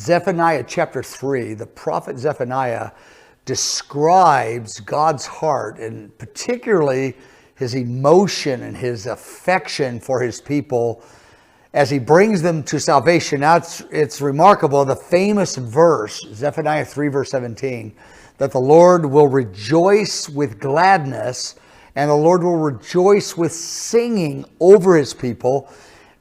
Zephaniah chapter 3, the prophet Zephaniah describes God's heart, and particularly his emotion and his affection for his people as he brings them to salvation. Now it's remarkable, the famous verse, Zephaniah 3 verse 17, that the Lord will rejoice with gladness and the Lord will rejoice with singing over his people.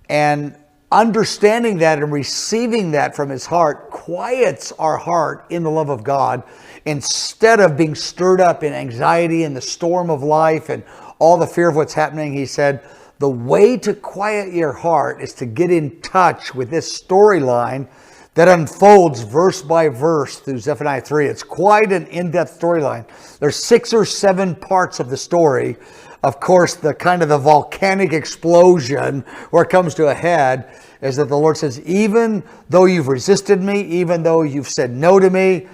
And understanding that and receiving that from his heart quiets our heart in the love of God. Instead of being stirred up in anxiety and the storm of life and all the fear of what's happening, he said, the way to quiet your heart is to get in touch with this storyline that unfolds verse by verse through Zephaniah 3. It's quite an in-depth storyline. There's 6 or 7 parts of the story. Of course, the kind of the volcanic explosion where it comes to a head is that the Lord says, even though you've resisted me, even though you've said no to me,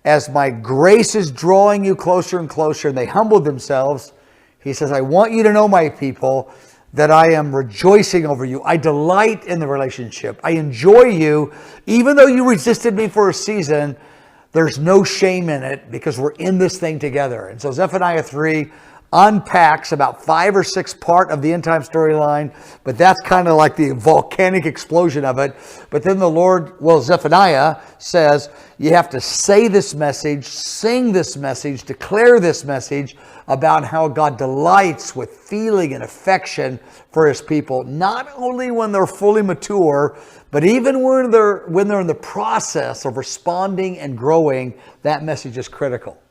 as my grace is drawing you closer and closer, and they humbled themselves, he says, I want you to know, my people, that I am rejoicing over you. I delight in the relationship. I enjoy you. Even though you resisted me for a season, there's no shame in it because we're in this thing together. And so Zephaniah 3 unpacks about 5 or 6 part of the end time storyline, but that's kind of like the volcanic explosion of it. But then the Lord, Zephaniah says, you have to say this message, sing this message, declare this message about how God delights with feeling and affection for his people, not only when they're fully mature, but even when they're in the process of responding and growing. That message is critical.